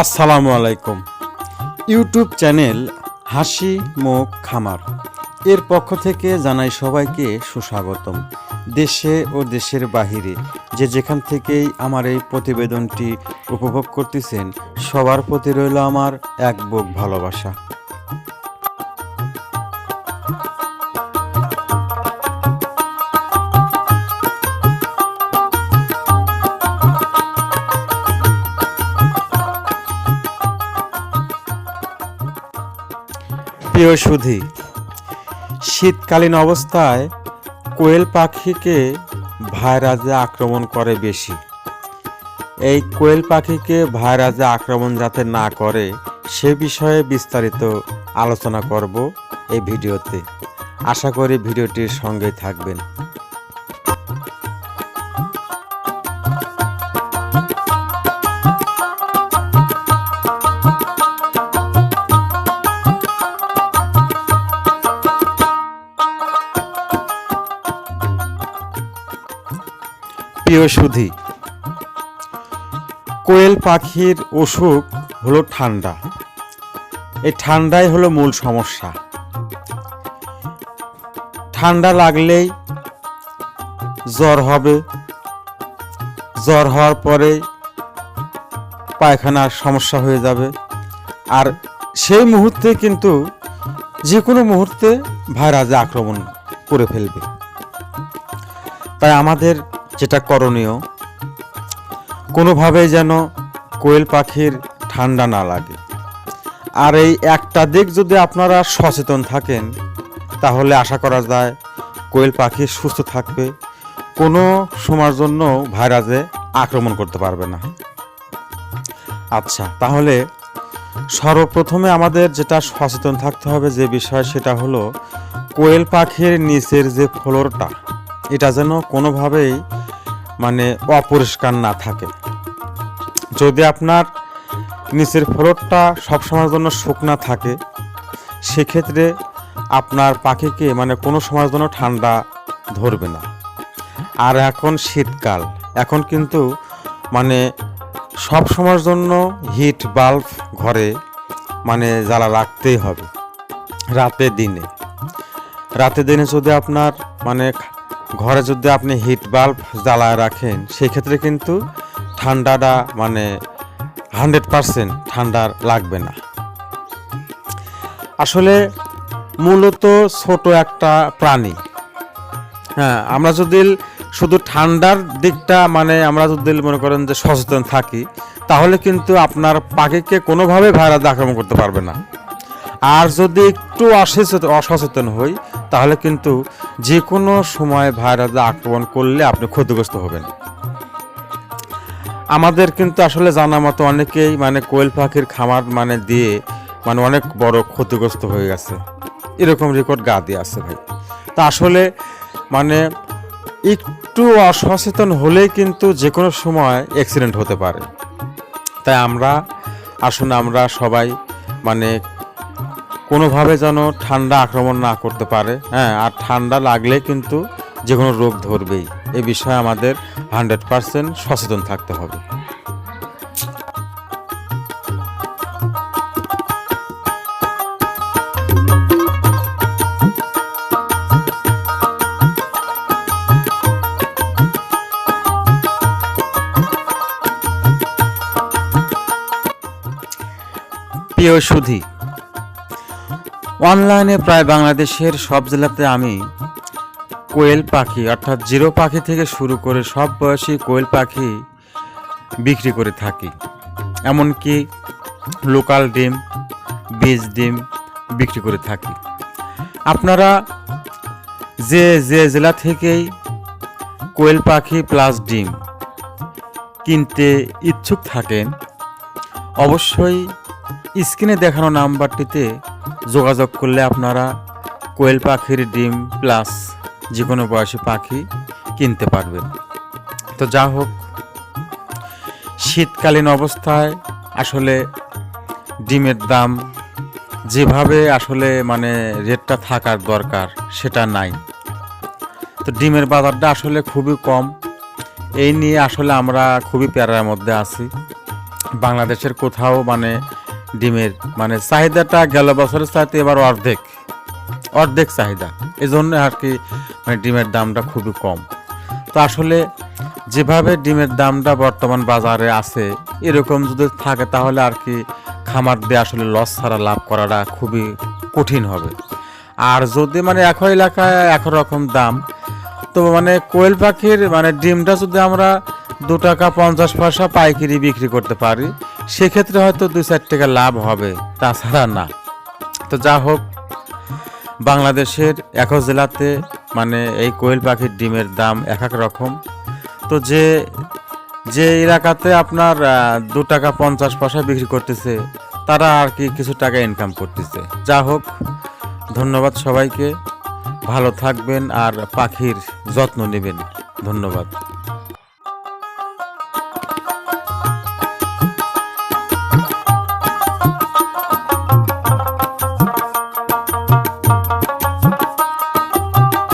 আসসালামু আলাইকুম। YouTube channel হাসি মুখ খামার এর পক্ষ থেকে জানাই সবাইকে সুস্বাগতম। দেশে ও দেশের বাহিরে যেখান থেকেই আমার এই প্রতিবেদনটি উপভোগ করতেছেন, সবার প্রতি রইল আমার এক বুক ভালোবাসা। প্রিয় সুধী, শীতকালীন অবস্থায় কোয়েল পাখিকে ভাইরাসে আক্রমণ করে বেশি। এই কোয়েল পাখিকে ভাইরাসে আক্রমণ যাতে না করে সে বিষয়ে বিস্তারিত আলোচনা করব এই ভিডিওতে। আশা করি ভিডিওটির সঙ্গেই থাকবেন। প্রিয় সুধী, কোয়েল পাখির অসুখ হলো ঠান্ডা। এই ঠান্ডাই হলো মূল সমস্যা। ঠান্ডা লাগলেই জ্বর হবে, জ্বর হওয়ার পরে পায়খানার সমস্যা হয়ে যাবে, আর সেই মুহূর্তে কিন্তু যে কোনো মুহূর্তে ভাইরাসে আক্রমণ করে ফেলবে। তাই আমাদের যেটা করণীয়, কোনোভাবেই যেন কোয়েল পাখির ঠান্ডা না লাগে। আর এই একটা দিক যদি আপনারা সচেতন থাকেন, তাহলে আশা করা যায় কোয়েল পাখি সুস্থ থাকবে, কোনো সময়ের জন্য ভাইরাসে আক্রমণ করতে পারবে না। আচ্ছা, তাহলে সর্বপ্রথমে আমাদের যেটা সচেতন থাকতে হবে যে বিষয়, সেটা হলো কোয়েল পাখির নিচের যে ফ্লোরটা, এটা যেন কোনোভাবেই অপরিষ্কার না থাকে। যদি আপনার নিচের ফ্লোরটা সবসময়ের জন্য শুকনা থাকে, সেক্ষেত্রে আপনার পাখিকে কোনো সময়ের জন্য ঠান্ডা ধরবে না। আর এখন শীতকাল, এখন কিন্তু সব সময়ের জন্য হিট বাল্ব ঘরে জ্বালা রাখতেই হবে। রাতে দিনে যদি আপনার ঘরে যদি আপনি হিট বাল্ব জ্বালায় রাখেন, সেক্ষেত্রে কিন্তু ঠান্ডাটা 100% ঠান্ডা লাগবে না। আসলে মূলত ছোট একটা প্রাণী। হ্যাঁ, আমরা যদি শুধু ঠান্ডার দিকটা আমরা যদি মনে করেন যে সচেতন থাকি, তাহলে কিন্তু আপনার পাখিকে কোনোভাবে ভাইরাস আক্রমণ করতে পারবে না। আর যদি একটু অসচেতন হই, তাহলে কিন্তু যে কোনো সময় ভাইরাসে আক্রমণ করলে আপনি ক্ষতিগ্রস্ত হবেন। আমাদের কিন্তু আসলে জানা মতো অনেকেই কোয়েল পাখির খামার দিয়ে অনেক বড় ক্ষতিগ্রস্ত হয়ে গেছে, এরকম রেকর্ড গা দিয়ে আছে ভাই। তা আসলে একটু অসচেতন হলেই কিন্তু যে কোনো সময় অ্যাক্সিডেন্ট হতে পারে। তাই আমরা সবাই কোনোভাবে যেন ঠান্ডা আক্রমণ না করতে পারে। হ্যাঁ, আর ঠান্ডা লাগলে কিন্তু যে কোনো রোগ ধরবেই। এ বিষয়ে আমাদের 100% সচেতন থাকতে হবে। প্রিয় সুধী, অনলাইনে প্রায় বাংলাদেশের সব জেলাতে আমি কোয়েল পাখি অর্থাৎ জিরো পাখি থেকে শুরু করে সব বয়সী কোয়েল পাখি বিক্রি করে থাকি। এমনকি লোকাল ডিম, বীজ ডিম বিক্রি করে থাকি। আপনারা যে জেলা থেকেই কোয়েল পাখি প্লাস ডিম কিনতে ইচ্ছুক থাকেন, অবশ্যই স্ক্রিনে দেখানো নাম্বারটিতে যোগাযোগ করলে আপনারা কোয়েল পাখির ডিম প্লাস যে কোনো বয়সী পাখি কিনতে পারবেন। তো যা হোক, শীতকালীন অবস্থায় আসলে ডিমের দাম যেভাবে আসলে রেটটা থাকার দরকার সেটা নাই। তো ডিমের বাজারটা আসলে খুবই কম। এই নিয়ে আসলে আমরা খুবই প্যারার মধ্যে আছি। বাংলাদেশের কোথাও মানে ডিমের মানে চাহিদাটা গেল বছরের চাইতে এবার অর্ধেক অর্ধেক চাহিদা, এই জন্য আর কি মানে ডিমের দামটা খুবই কম। তো আসলে যেভাবে ডিমের দামটা বর্তমান বাজারে আছে এরকম যদি থাকে তাহলে আর কি খামার দিয়ে আসলে লস ছাড়া লাভ করাটা খুবই কঠিন হবে। আর যদি মানে একই এলাকায় একরকম দাম, তো মানে কোয়েল পাখির মানে ডিমটা যদি আমরা 2 টাকা 50 পয়সা পাইকারি বিক্রি করতে পারি সেক্ষেত্রে হয়তো 2-4 টাকা লাভ হবে, তাছাড়া না। তো যা হোক, বাংলাদেশের এক জেলাতে মানে এই কোয়েল পাখির ডিমের দাম এক এক রকম। তো যে যে এলাকাতে আপনার 2 টাকা 50 পয়সা বিক্রি করতেছে তারা আর কি কিছু টাকা ইনকাম করতেছে। যা হোক, ধন্যবাদ সবাইকে, ভালো থাকবেন আর পাখির যত্ন নেবেন। ধন্যবাদ।